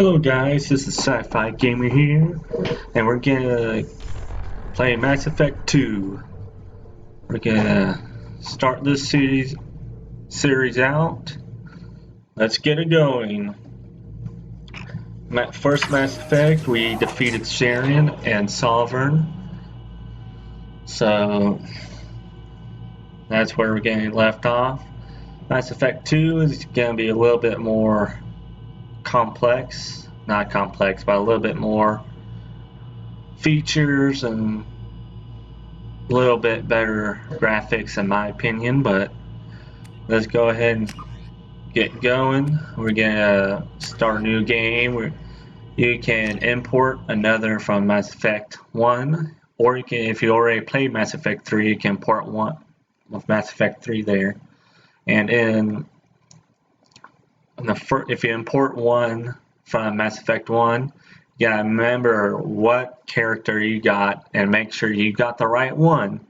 Hello guys, this is Sci-Fi Gamer here, and we're gonna play Mass Effect 2. We're gonna start this series out. Let's get it going. First Mass Effect, we defeated Sharon and Sovereign. So that's where we're getting left off. Mass Effect 2 is gonna be a little bit more complex, not complex, but a little bit more features and a little bit better graphics in my opinion. But let's go ahead and get going. We're gonna start a new game. You can import another from Mass Effect 1, or you can, if you already played Mass Effect 3, you can import one with Mass Effect 3 there. And if you import one from Mass Effect 1, you gotta remember what character you got and make sure you got the right one,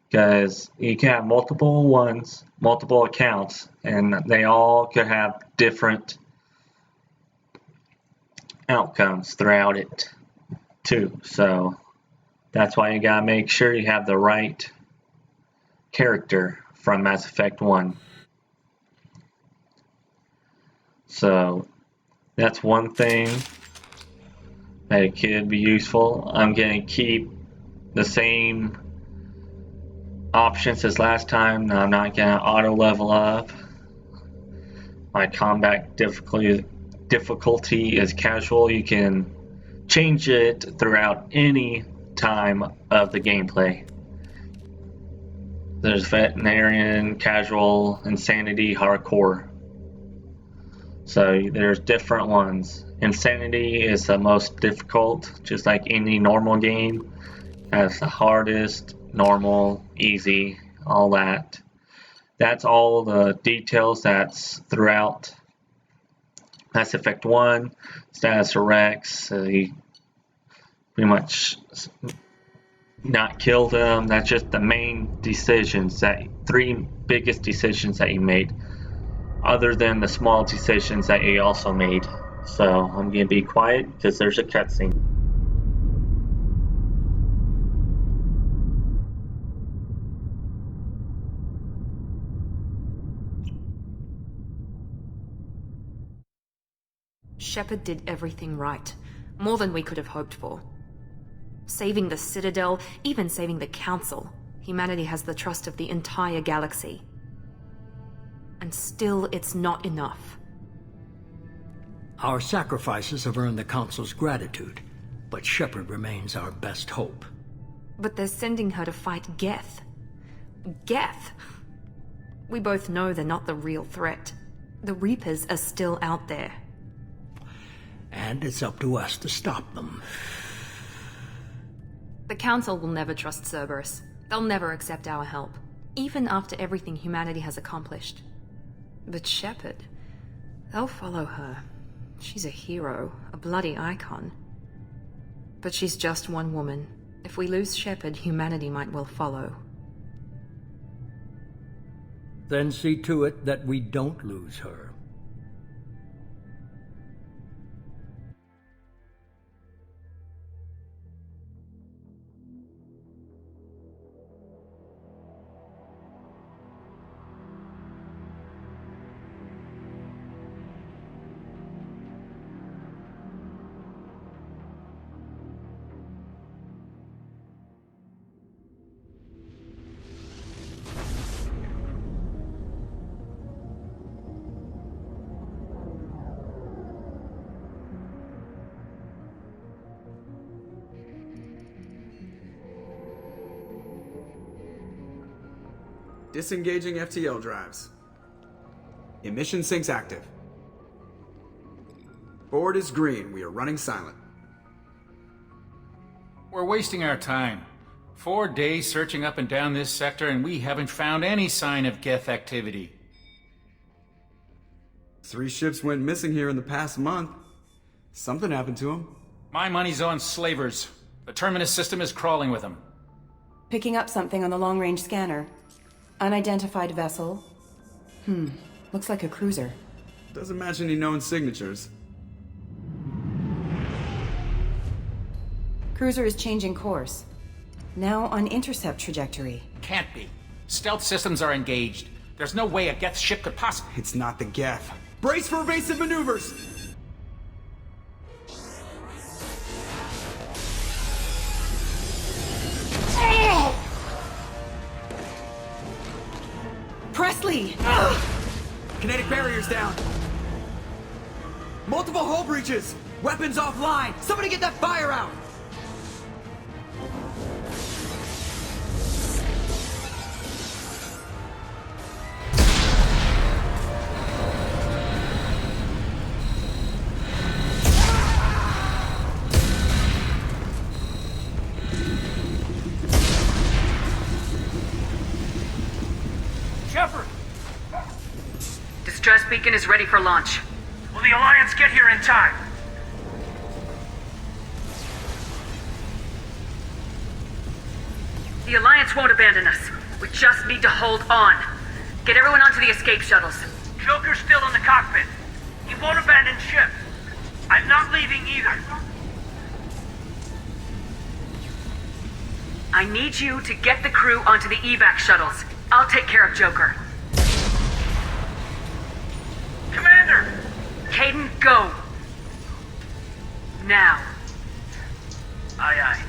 because you can have multiple ones, multiple accounts, and they all could have different outcomes throughout it too. So that's why you gotta make sure you have the right character from Mass Effect 1. So that's one thing that it could be useful. I'm going to keep the same options as last time. I'm not going to auto level up. My combat difficulty is casual. You can change it throughout any time of the gameplay. There's veterinarian, casual, insanity, hardcore. So there's different ones. Insanity is the most difficult, just like any normal game. That's the hardest, normal, easy, all that. That's all the details that's throughout Mass Effect 1. Status of Rex, you pretty much not kill them. That's just the main decisions, three biggest decisions that you made, other than the small decisions that you also made. So I'm going to be quiet because there's a cutscene. Shepard did everything right, more than we could have hoped for. Saving the Citadel, even saving the Council, humanity has the trust of the entire galaxy. And still, it's not enough. Our sacrifices have earned the Council's gratitude, but Shepard remains our best hope. But they're sending her to fight Geth. Geth! We both know they're not the real threat. The Reapers are still out there. And it's up to us to stop them. The Council will never trust Cerberus. They'll never accept our help, even after everything humanity has accomplished. But Shepard, they'll follow her. She's a hero, a bloody icon. But she's just one woman. If we lose Shepard, humanity might well follow. Then see to it that we don't lose her. Disengaging FTL drives. Emission sinks active. Board is green. We are running silent. We're wasting our time. 4 days searching up and down this sector, and we haven't found any sign of Geth activity. 3 ships went missing here in the past month. Something happened to them. My money's on slavers. The Terminus system is crawling with them. Picking up something on the long-range scanner. Unidentified vessel. Looks like a cruiser. Doesn't match any known signatures. Cruiser is changing course. Now on intercept trajectory. Can't be. Stealth systems are engaged. There's no way a Geth ship could possibly... It's not the Geth. Brace for evasive maneuvers! Presley! Kinetic barriers down. Multiple hull breaches. Weapons offline. Somebody get that fire out. Shepard! Distress beacon is ready for launch. Will the Alliance get here in time? The Alliance won't abandon us. We just need to hold on. Get everyone onto the escape shuttles. Joker's still in the cockpit. He won't abandon ship. I'm not leaving either. I need you to get the crew onto the evac shuttles. I'll take care of Joker. Commander! Caden, go! Now. Aye, aye.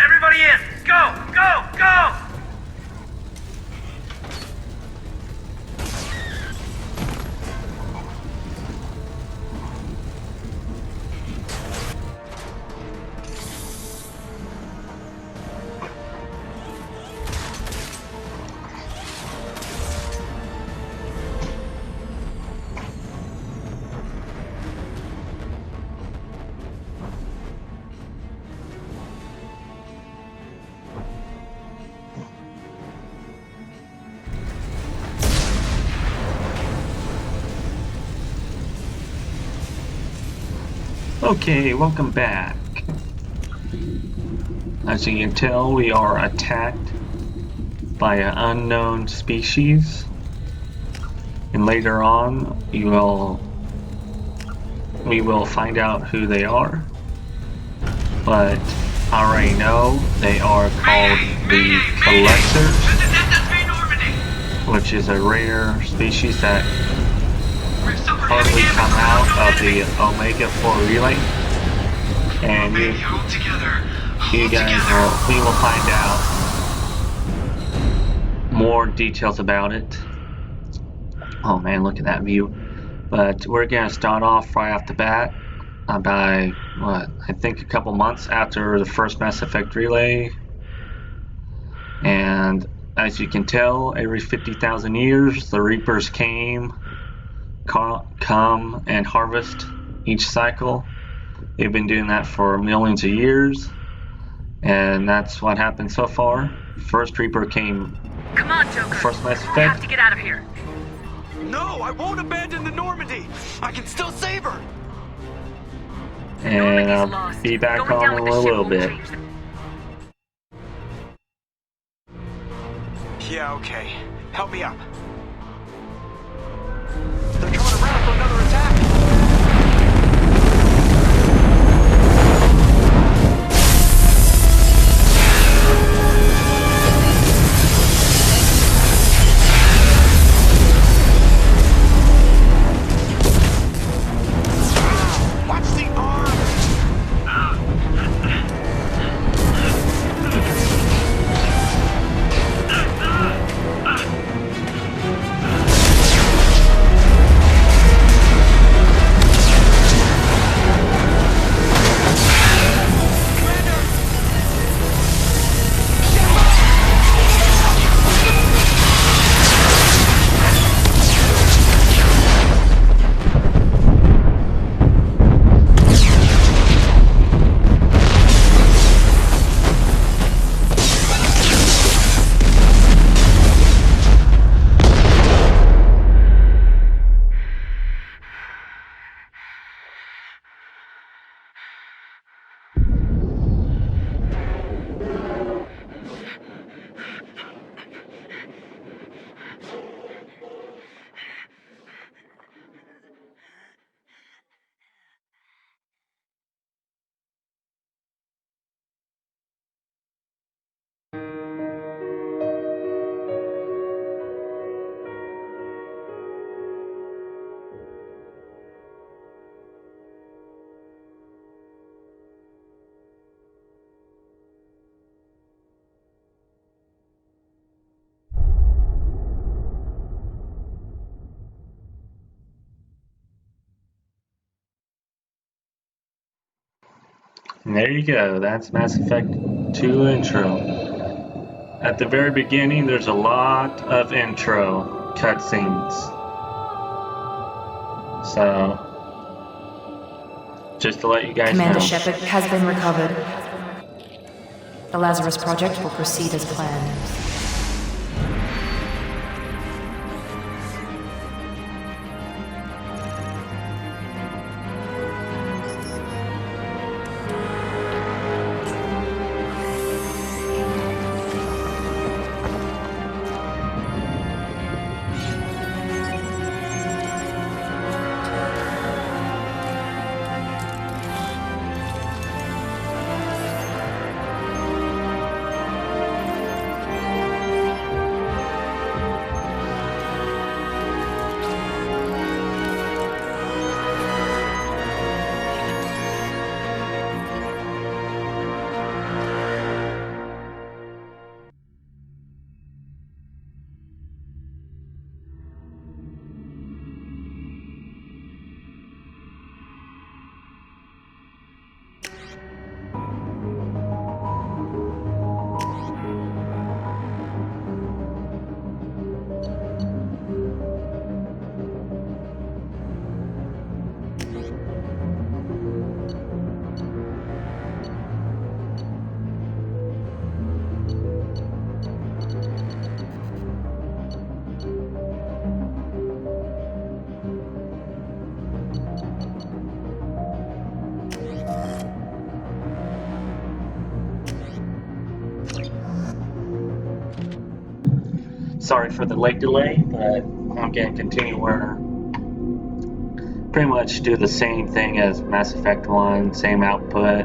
Everybody in! Go! Go! Go! Okay, welcome back. As you can tell, we are attacked by an unknown species, and later on we will find out who they are. But I already know they are called the Collectors, which is a rare species that hardly come out of the Omega 4 relay, and we will find out more details about it. Oh man, look at that view. But we're gonna start off right off the bat by what I think a couple months after the first Mass Effect relay, and as you can tell, every 50,000 years the Reapers come and harvest each cycle. They've been doing that for millions of years, and that's what happened so far. First Reaper came. Come on, Joker. First Mass We have Effect. to get out of here. No, I won't abandon the Normandy. I can still save her. And I'll lost. be back Going down on in with a the ship little won't bit. change the- Yeah, okay. Help me up. They're coming around for another attack. Watch the arm! And there you go. That's Mass Effect 2 intro. At the very beginning, there's a lot of intro cutscenes. So, just to let you guys Commander know. Shepard has been recovered. The Lazarus Project will proceed as planned. Sorry for the late delay, but I'm going to continue where pretty much do the same thing as Mass Effect 1, same output.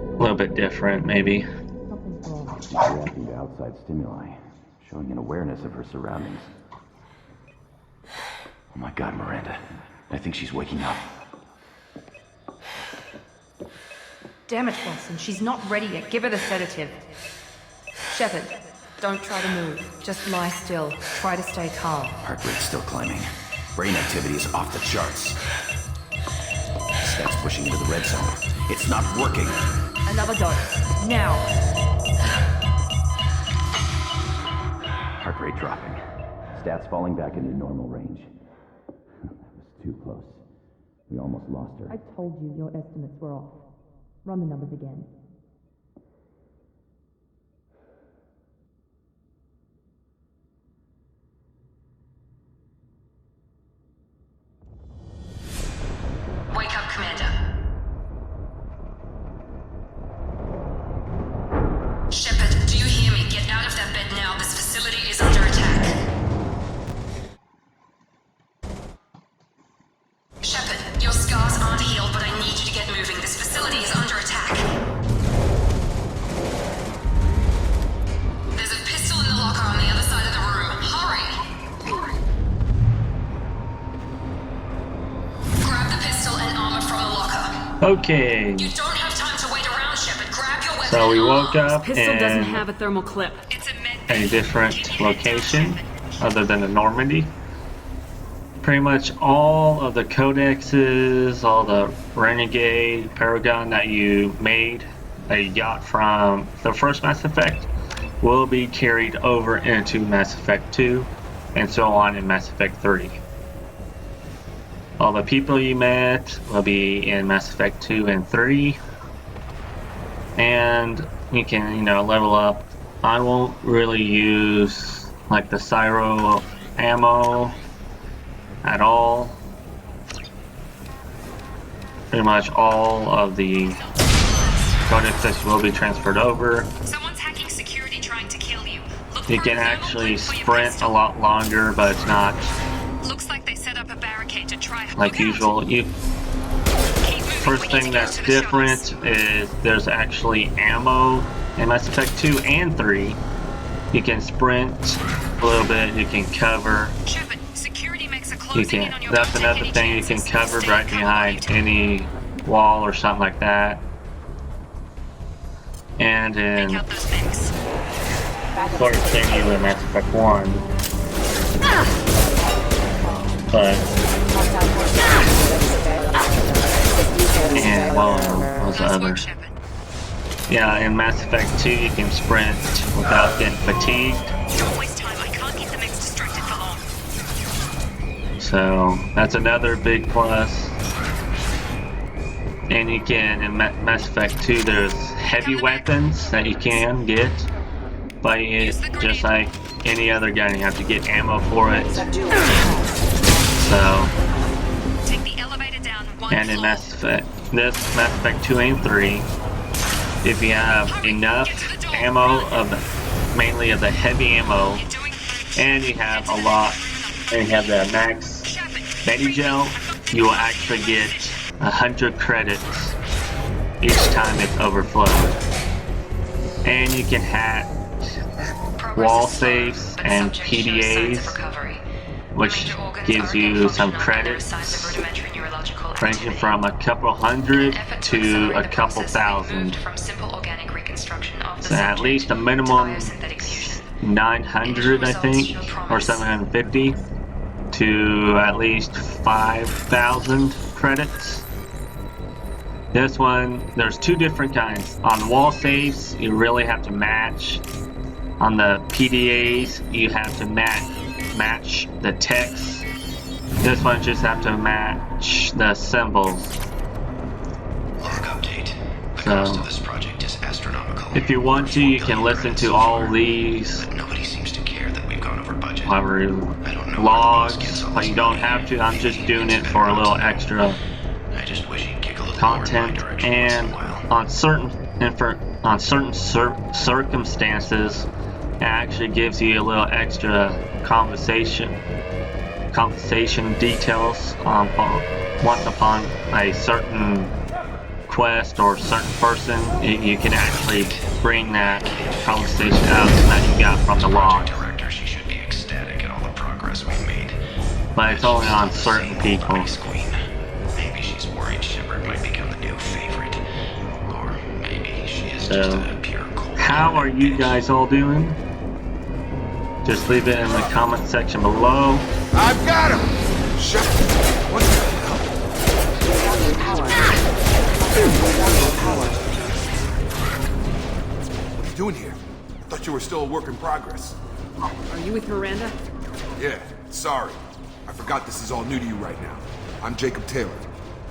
A little bit different, maybe. She's reacting to outside stimuli, showing an awareness of her surroundings. Oh my god, Miranda. I think she's waking up. Damn it, Watson, she's not ready yet. Give her the sedative. Shepard, don't try to move. Just lie still. Try to stay calm. Heart rate's still climbing. Brain activity is off the charts. Stats pushing into the red zone. It's not working. Another dose. Now. Heart rate dropping. Stats falling back into normal range. That was too close. We almost lost her. I told you your estimates were off. Run the numbers again. Wake up, Commander. Shepard, do you hear me? Get out of that bed now. This facility is under attack. Shepard, your scars aren't healed, but I need you to get moving. This facility is under attack. There's a pistol in the locker on the other side of the room. Hurry! Grab the pistol and armor from the locker. Okay, You don't have time to wait around, Shepard. Grab your weapon. so we woke up Pistol doesn't in have a thermal clip. It's a med a different location other than the Normandy. Pretty much all of the codexes, all the Renegade, Paragon that you made, that you got from the first Mass Effect, will be carried over into Mass Effect 2 and so on in Mass Effect 3. All the people you met will be in Mass Effect 2 and 3. And you can, level up. I won't really use like the Cyro ammo at all. Pretty much all of the codexes will be transferred over. Someone's hacking security trying to kill you. Look You for can a thermal actually clip for your sprint a pistol. lot longer, but it's not Looks like they set up a barricade to try. like Look out. usual. Keep moving. First We need thing to get that's to the shuttles. different is there's actually ammo in Mass Effect 2 and 3. You can sprint a little bit, you can cover. Shepard, security makes a You closing in can. on your That's boat. Take another any thing. You can chances. cover Stay right calm behind while you any wall or something like that. And take in out those mechs. sort of continue in Mass Effect 1. But and well, what was the other? Yeah, in Mass Effect 2 you can sprint without getting fatigued. Don't waste time. I can't keep the mix distracted for long. So that's another big plus. And you can, in Mass Effect 2, there's heavy weapons that you can get. But just like any other gun, you have to get ammo for it. So, Take the elevator down one and in floor. Mass Effect 2 and 3, if you have enough ammo of mainly of the heavy ammo, and you have a lot, and you have the max Medigel, you will actually get 100 credits each time it's overflowed. And you can hack wall safes and PDAs, which gives you some credits ranging from a couple hundred to a couple thousand. So at least a minimum 900, I think, or 750 to at least 5,000 credits. This one, there's two different kinds. On wall safes, you really have to match. On the PDAs, you have to match the text. This one just have to match the symbols. Update. The So, cost of this project is astronomical. if you want to, you can listen to all these But nobody seems to care that we've gone over budget. logs, but you don't have to. I'm just doing it for a little extra I just wish he'd kick a little content, more in my direction once in and a while. on certain circumstances, it actually gives you a little extra conversation details once upon a certain quest or certain person. You can actually bring that conversation out that you got from the log, Director, she should be ecstatic at all the progress we've made. but it's only on certain people. Ice Queen. Maybe she's worried Shepard might become the new favorite. Or maybe she is just So, a pure cold. how are you guys all doing? Just leave it in the comment section below. I've got him! Shut What the hell? What are you doing here? I thought you were still a work in progress. Are you with Miranda? Yeah, sorry. I forgot this is all new to you right now. I'm Jacob Taylor.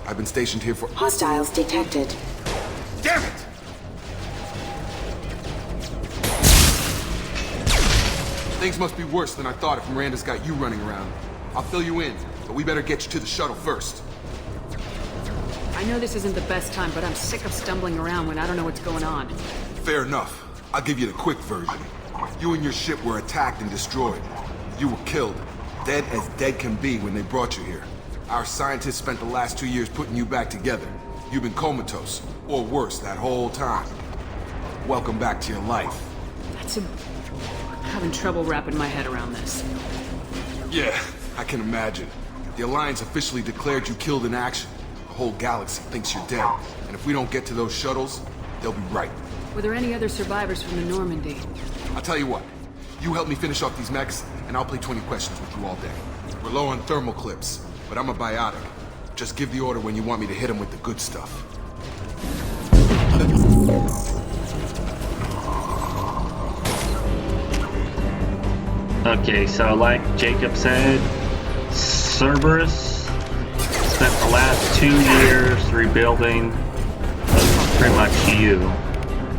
I've been stationed here for— Hostiles detected. Damn it! Things must be worse than I thought if Miranda's got you running around. I'll fill you in, but we better get you to the shuttle first. I know this isn't the best time, but I'm sick of stumbling around when I don't know what's going on. Fair enough. I'll give you the quick version. You and your ship were attacked and destroyed. You were killed. Dead as dead can be when they brought you here. Our scientists spent the last 2 years putting you back together. You've been comatose, or worse, that whole time. Welcome back to your life. I'm having trouble wrapping my head around this. Yeah, I can imagine. The Alliance officially declared you killed in action. The whole galaxy thinks you're dead. And if we don't get to those shuttles, they'll be right. Were there any other survivors from the Normandy? I'll tell you what. You help me finish off these mechs, and I'll play 20 questions with you all day. We're low on thermal clips, but I'm a biotic. Just give the order when you want me to hit them with the good stuff. Okay, so like Jacob said, Cerberus spent the last 2 years rebuilding pretty much you,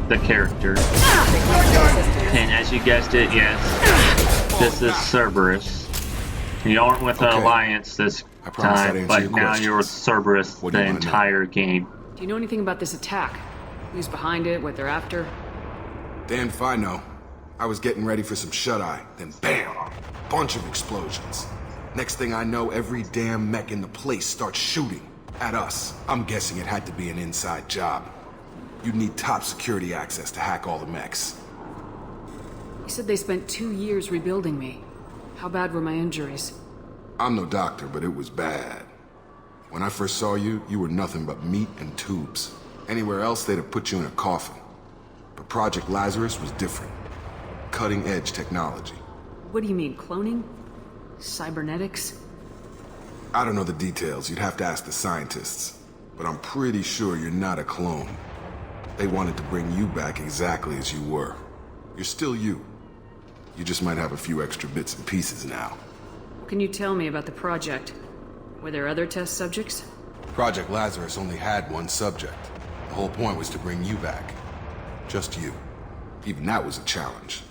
the character. And as you guessed it, yes, this is Cerberus. You aren't with the Alliance this time, but now you're with Cerberus the entire game. Do you know anything about this attack? Who's behind it, what they're after? Damned if I know. I was getting ready for some shut-eye, then bam! Bunch of explosions. Next thing I know, every damn mech in the place starts shooting at us. I'm guessing it had to be an inside job. You'd need top security access to hack all the mechs. You said they spent 2 years rebuilding me. How bad were my injuries? I'm no doctor, but it was bad. When I first saw you, you were nothing but meat and tubes. Anywhere else, they'd have put you in a coffin. But Project Lazarus was different. Cutting-edge technology. What do you mean, cloning? Cybernetics? I don't know the details. You'd have to ask the scientists. but I'm pretty sure you're not a clone. They wanted to bring you back exactly as you were. You're still you. You just might have a few extra bits and pieces now. What can you tell me about the project? Were there other test subjects? Project Lazarus only had one subject. The whole point was to bring you back. Just you. Even that was a challenge.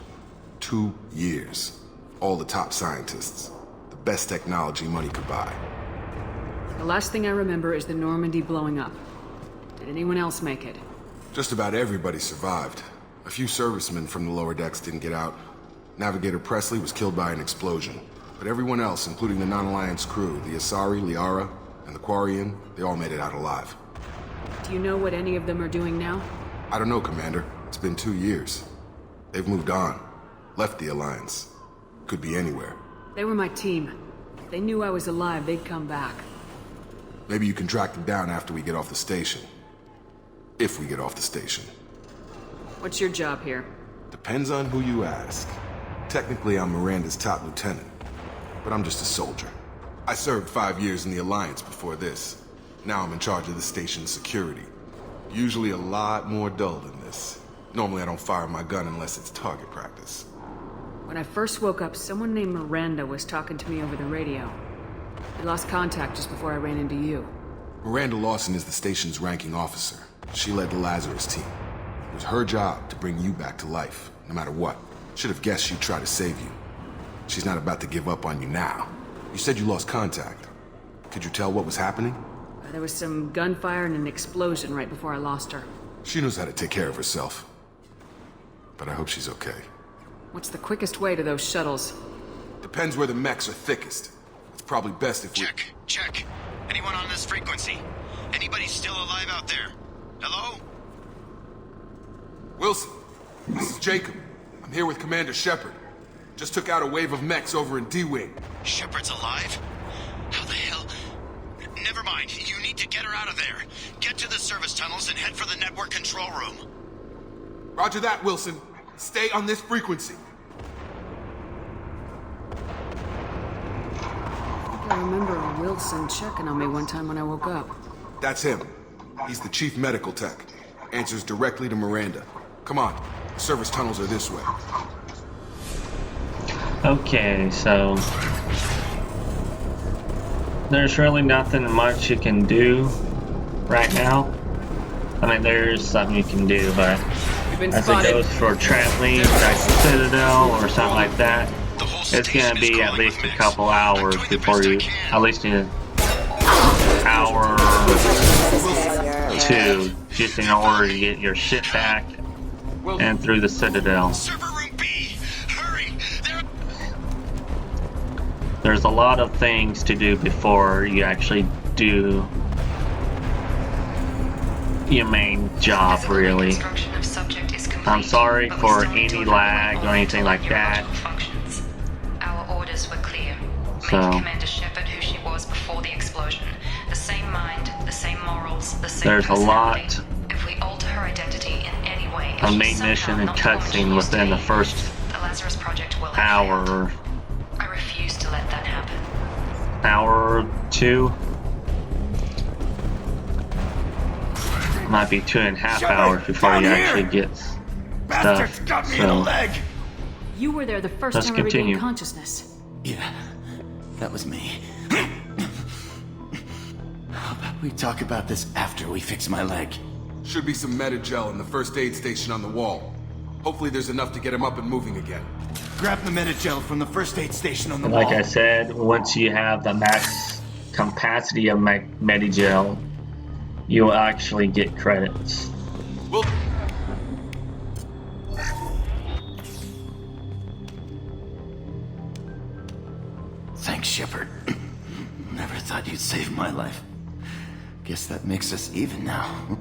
2 years. All the top scientists. The best technology money could buy. The last thing I remember is the Normandy blowing up. Did anyone else make it? Just about everybody survived. A few servicemen from the lower decks didn't get out. Navigator Presley was killed by an explosion. But everyone else, including the non-Alliance crew, the Asari, Liara, and the Quarian, they all made it out alive. Do you know what any of them are doing now? I don't know, Commander. It's been 2 years. They've moved on. Left the Alliance. Could be anywhere. They were my team. If they knew I was alive, they'd come back. Maybe you can track them down after we get off the station. If we get off the station. What's your job here? Depends on who you ask. Technically, I'm Miranda's top lieutenant. But I'm just a soldier. I served 5 years in the Alliance before this. Now I'm in charge of the station's security. Usually a lot more dull than this. Normally I don't fire my gun unless it's target practice. When I first woke up, someone named Miranda was talking to me over the radio. We lost contact just before I ran into you. Miranda Lawson is the station's ranking officer. She led the Lazarus team. It was her job to bring you back to life, no matter what. Should have guessed she'd try to save you. She's not about to give up on you now. You said you lost contact. Could you tell what was happening? There was some gunfire and an explosion right before I lost her. She knows how to take care of herself. But I hope she's okay. What's the quickest way to those shuttles? Depends where the mechs are thickest. It's probably best if we... Check. Anyone on this frequency? Anybody still alive out there? Hello? Wilson, this is Jacob. I'm here with Commander Shepard. Just took out a wave of mechs over in D-Wing. Shepard's alive? How the hell? Never mind. You need to get her out of there. Get to the service tunnels and head for the network control room. Roger that, Wilson. Stay on this frequency. I remember Wilson checking on me one time when I woke up. That's him. He's the chief medical tech. Answers directly to Miranda. Come on. The service tunnels are this way. Okay, so there's really nothing much you can do right now. I mean, there's something you can do, but as it goes for trampoline, back to Citadel, or something like that, it's gonna be at least a couple hours before you, at least an hour or two, just in order to get your shit back and through the Citadel. There's a lot of things to do before you actually do your main job, really. I'm sorry for any lag or anything like that. Our orders were clear. So, Make Commander Shepard who she was before the explosion. The same mind, the same morals, the same there's a lot If we alter her identity in any way, of main mission and cutscene within the first the Lazarus Project will hour. I refuse to let that happen. Hour or two. Might be 2.5 hours before you actually get stuff. Got me so, in the leg. You were there the first Let's time continue. I regained consciousness. Yeah, that was me. How about we talk about this after we fix my leg? Should be some Metagel in the first aid station on the wall. Hopefully there's enough to get him up and moving again. Grab the Metagel from the first aid station on the wall. like I said, once you have the max capacity of Medigel, you'll actually get credits. Well, Thanks, Shepard. Never thought you'd save my life. Guess that makes us even now.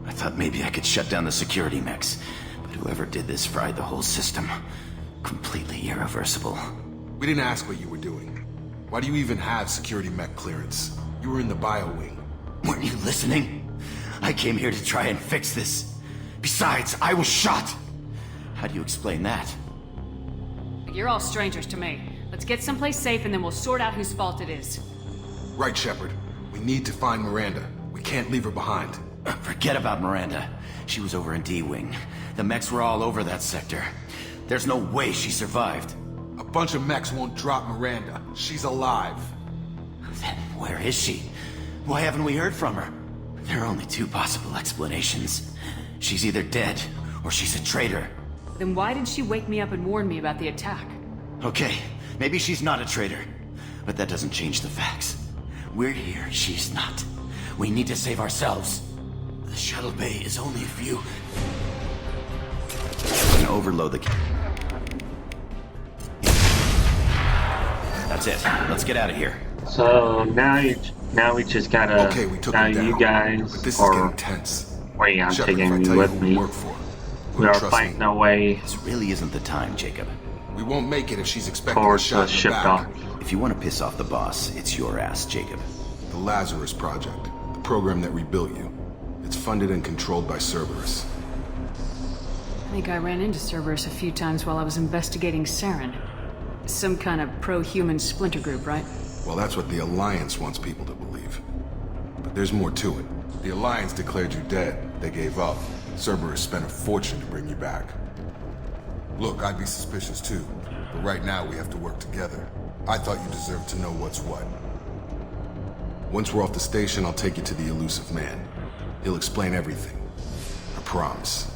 I thought maybe I could shut down the security mechs, but whoever did this fried the whole system. Completely irreversible. we didn't ask what you were doing. Why do you even have security mech clearance? You were in the bio wing. Weren't you listening? I came here to try and fix this. Besides, I was shot. How do you explain that? You're all strangers to me. Let's get someplace safe and then we'll sort out whose fault it is. Right, Shepard. We need to find Miranda. We can't leave her behind. Forget about Miranda. She was over in D-Wing. The mechs were all over that sector. There's no way she survived. A bunch of mechs won't drop Miranda. She's alive. Then where is she? Why haven't we heard from her? There are only two possible explanations. She's either dead, or she's a traitor. Then why did she wake me up and warn me about the attack? Okay, maybe she's not a traitor. But that doesn't change the facts. We're here, she's not. We need to save ourselves. The shuttle bay is only a few... I'm gonna overload the... That's it. Let's get out of here. So now we just gotta. Okay, we took now him down, you guys but this is are. getting tense. Wait, I'm Shepard, if I taking tell you you with who me. work for, We are trust fighting me. our way This really isn't the time, Jacob. We won't make it if she's expecting a towards shot the in the ship back. dock. If you want to piss off the boss, it's your ass, Jacob. The Lazarus Project, the program that rebuilt you. It's funded and controlled by Cerberus. I think I ran into Cerberus a few times while I was investigating Saren. Some kind of pro-human splinter group, right? Well, that's what the Alliance wants people to believe. But there's more to it. The Alliance declared you dead. They gave up. Cerberus spent a fortune to bring you back. Look, I'd be suspicious too. But right now we have to work together. I thought you deserved to know what's what. Once we're off the station, I'll take you to the elusive man. He'll explain everything. I promise.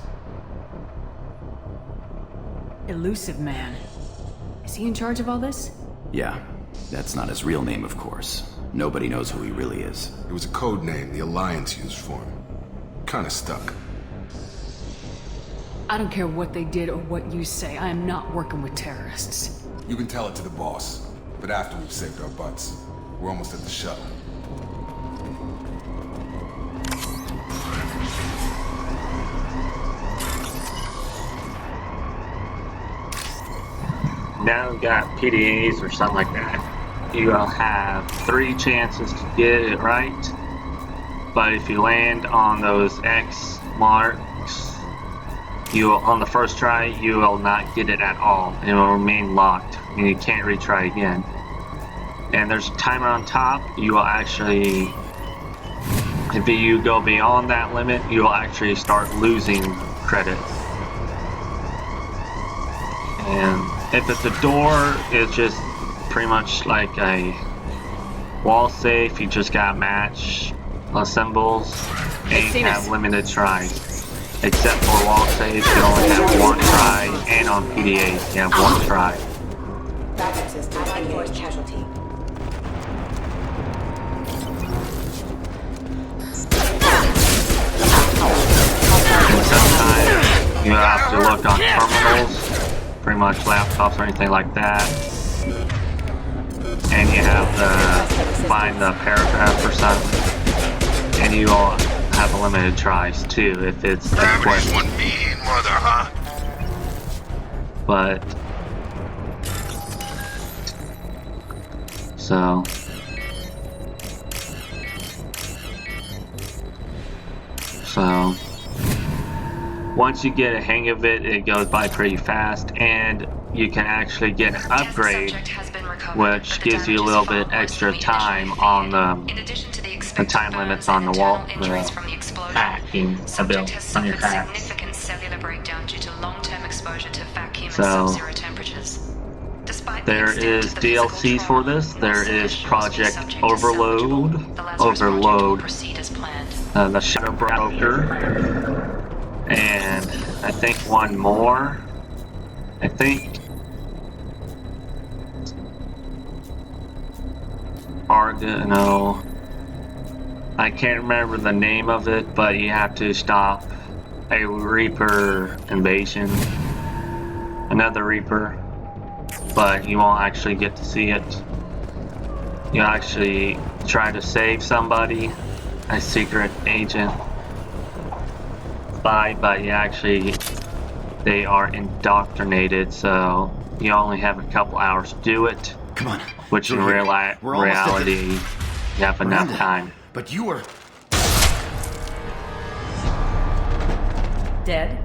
Elusive Man. Is he in charge of all this? Yeah, that's not his real name, of course. Nobody knows who he really is. It was a code name the Alliance used for him. Kinda stuck. I don't care what they did or what you say. I am not working with terrorists. You can tell it to the boss. But after we've saved our butts. We're almost at the shuttle. Now we got PDAs or something like that. You will have 3 chances to get it right. But if you land on those X marks, you will, on the first try, you will not get it at all. It will remain locked, and you can't retry again. And there's a timer on top. You will actually, if you go beyond that limit, you will actually start losing credits. And if it's a door, it's just pretty much like a wall safe. You just gotta match the symbols, and you have limited tries. Except for wall safes, you only have 1 try, and on PDAs, you have 1 try. Backup system, force casualty. And sometimes you have to look on terminals, pretty much laptops or anything like that. And you have to find the paragraph or something. And you will have a limited tries too if it's a Gravity's question. one mean mother, huh? But so once you get a hang of it, it goes by pretty fast, and you can actually get an upgrade, which gives you a little bit extra time on the time limits on the wall, the hacking ability on your hacks. So there is DLCs for this. There is Project Overload, the Shadow Broker, and I think one more. I think no, I can't remember the name of it, but you have to stop a Reaper invasion, another Reaper, but you won't actually get to see it. You actually try to save somebody, a secret agent, but you actually, they are indoctrinated, so you only have a couple hours to do it. Come on. Which in reality, you have enough time. But you were... Dead?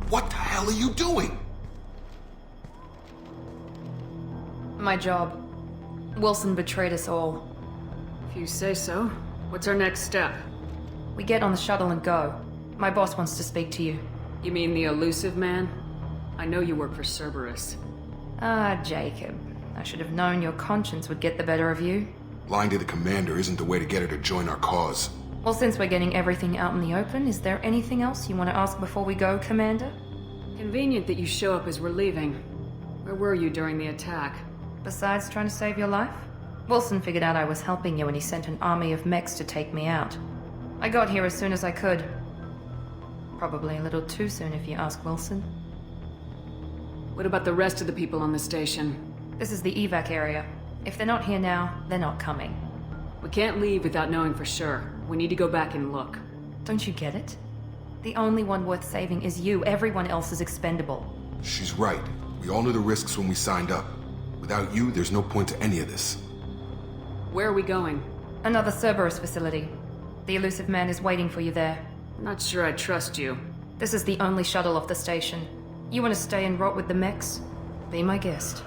What the hell are you doing? My job. Wilson betrayed us all. If you say so. What's our next step? We get on the shuttle and go. My boss wants to speak to you. You mean the elusive man? I know you work for Cerberus. Ah, Jacob. I should have known your conscience would get the better of you. Lying to the commander isn't the way to get her to join our cause. Well, since we're getting everything out in the open, is there anything else you want to ask before we go, Commander? Convenient that you show up as we're leaving. Where were you during the attack? Besides trying to save your life? Wilson figured out I was helping you and he sent an army of mechs to take me out. I got here as soon as I could. Probably a little too soon if you ask Wilson. What about the rest of the people on the station? This is the evac area. If they're not here now, they're not coming. We can't leave without knowing for sure. We need to go back and look. Don't you get it? The only one worth saving is you. Everyone else is expendable. She's right. We all knew the risks when we signed up. Without you, there's no point to any of this. Where are we going? Another Cerberus facility. The elusive man is waiting for you there. I'm not sure I trust you. This is the only shuttle off the station. You want to stay and rot with the mechs? Be my guest.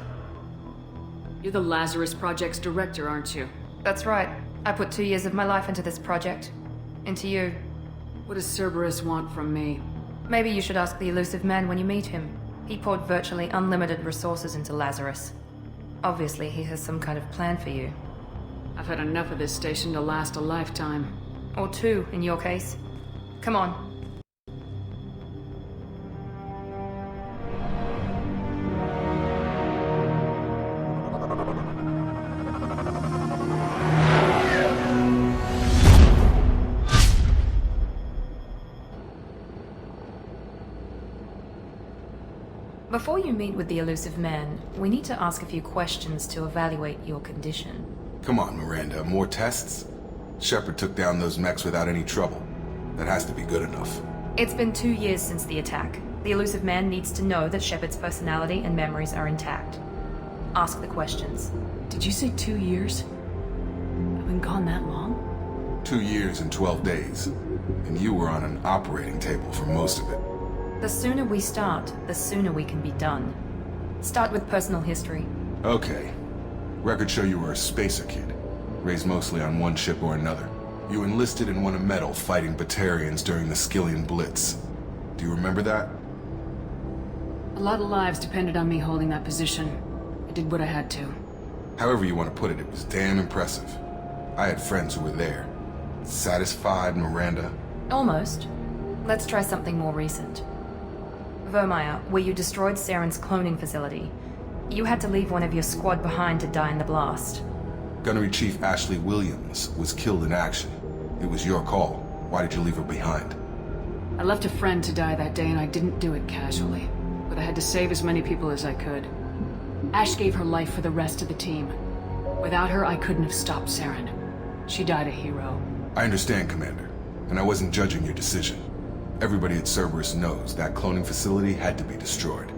You're the Lazarus Project's director, aren't you? That's right. I put 2 years of my life into this project. Into you. What does Cerberus want from me? Maybe you should ask the elusive man when you meet him. He poured virtually unlimited resources into Lazarus. Obviously, he has some kind of plan for you. I've had enough of this station to last a lifetime. Or 2, in your case. Come on. Before you meet with the elusive man, we need to ask a few questions to evaluate your condition. Come on, Miranda, more tests? Shepard took down those mechs without any trouble. That has to be good enough. It's been 2 years since the attack. The elusive man needs to know that Shepard's personality and memories are intact. Ask the questions. Did you say 2 years? I've been gone that long? 2 years and 12 days. And you were on an operating table for most of it. The sooner we start, the sooner we can be done. Start with personal history. Okay. Records show you were a spacer kid, raised mostly on one ship or another. You enlisted and won a medal fighting Batarians during the Skillian Blitz. Do you remember that? A lot of lives depended on me holding that position. I did what I had to. However you want to put it, it was damn impressive. I had friends who were there. Satisfied, Miranda? Almost. Let's try something more recent. Vermeer, where you destroyed Saren's cloning facility. You had to leave one of your squad behind to die in the blast. Gunnery Chief Ashley Williams was killed in action. It was your call. Why did you leave her behind? I left a friend to die that day and I didn't do it casually. But I had to save as many people as I could. Ash gave her life for the rest of the team. Without her, I couldn't have stopped Saren. She died a hero. I understand, Commander. And I wasn't judging your decision. Everybody at Cerberus knows that cloning facility had to be destroyed.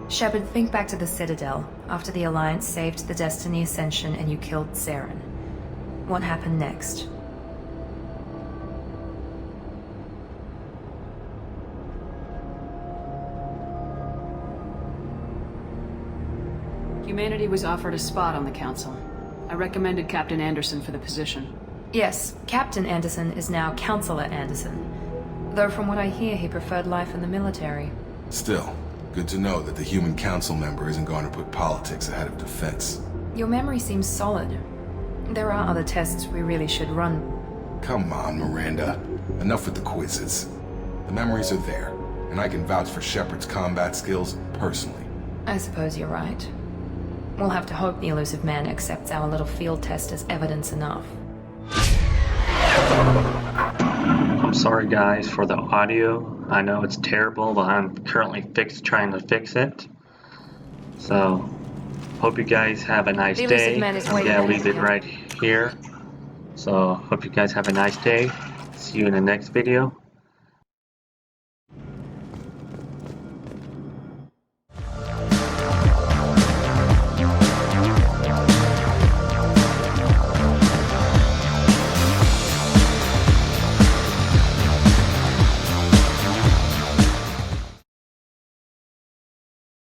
Shepard, think back to the Citadel, after the Alliance saved the Destiny Ascension and you killed Saren. What happened next? Humanity was offered a spot on the Council. I recommended Captain Anderson for the position. Yes, Captain Anderson is now Counselor Anderson. Though from what I hear, he preferred life in the military. Still, good to know that the human council member isn't going to put politics ahead of defense. Your memory seems solid. There are other tests we really should run. Come on, Miranda. Enough with the quizzes. The memories are there, and I can vouch for Shepard's combat skills personally. I suppose you're right. We'll have to hope the elusive man accepts our little field test as evidence enough. I'm sorry guys for the audio. I know it's terrible, but I'm currently trying to fix it. So, hope you guys have a nice day. I'm gonna leave it right here. So, hope you guys have a nice day. See you in the next video.